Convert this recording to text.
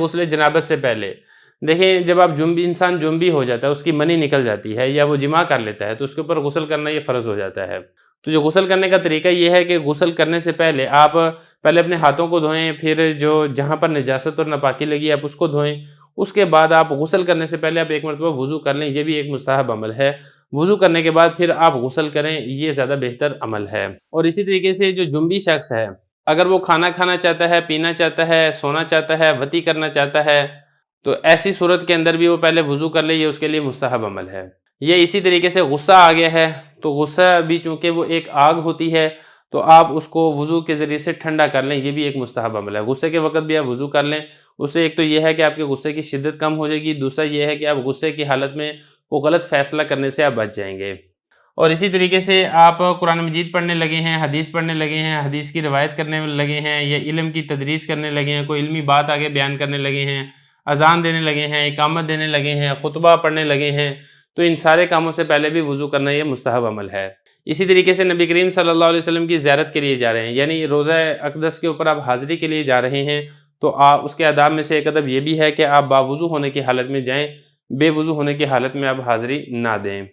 गुस्ल जनाबत से पहले देखें, जब आप इंसान जुम्बी हो जाता है, उसकी मनी निकल जाती है या वो जिमा कर लेता है, तो उसके ऊपर गुस्ल करना ये फ़र्ज़ हो जाता है। तो जो गुस्ल करने का तरीका ये है कि गुस्ल करने से पहले आप पहले अपने हाथों को धोएं, फिर जो जहाँ पर निजासत और नापाकी लगी आप उसको धोएं। उसके बाद आप गुस्ल करने से पहले आप एक मरतबा वज़ू कर लें, ये भी एक मुस्तहब अमल है। वज़ू करने के बाद फिर आप गुस्ल करें, ये ज़्यादा बेहतर अमल है। और इसी तरीके से जो जुम्बी शख्स है, अगर वो खाना खाना चाहता है, पीना चाहता है, सोना चाहता है, वती करना चाहता है, तो ऐसी सूरत के अंदर भी वो पहले वज़ू कर ले, ये उसके लिए मुस्तहब अमल है। ये इसी तरीके से गुस्सा आ गया है, तो गुस्सा भी चूँकि वो एक आग होती है, तो आप उसको वज़ू के ज़रिए से ठंडा कर लें, ये भी एक मुस्तहब अमल है। गुस्से के वक़्त भी आप वज़ू कर लें, उससे एक तो ये है कि आपके गुस्से की शिद्दत कम हो जाएगी, दूसरा ये है कि आप गुस्से की हालत में वो गलत फ़ैसला करने से आप बच जाएँगे। और इसी तरीके से आप कुरान मजीद पढ़ने लगे हैं, हदीस पढ़ने लगे हैं, हदीस की रिवायत करने लगे हैं, या इल्म की तदरीस करने लगे हैं, कोई इल्मी बात आगे बयान करने लगे हैं, अज़ान देने लगे हैं, इकामत देने लगे हैं, खुतबा पढ़ने लगे हैं, तो इन सारे कामों से पहले भी वज़ू करना ये मुस्तहब अमल है। इसी तरीके से नबी करीम सल्लल्लाहु अलैहि वसल्लम की ज़ियारत के लिए जा रहे हैं, यानी रोज़ा अक़दस के ऊपर आप हाज़िरी के लिए जा रहे हैं, तो उसके आदाब में से एक अदब ये भी है कि आप बावज़ू होने की हालत में जाएँ, बेवज़ू होने की हालत में आप हाज़िरी ना दें।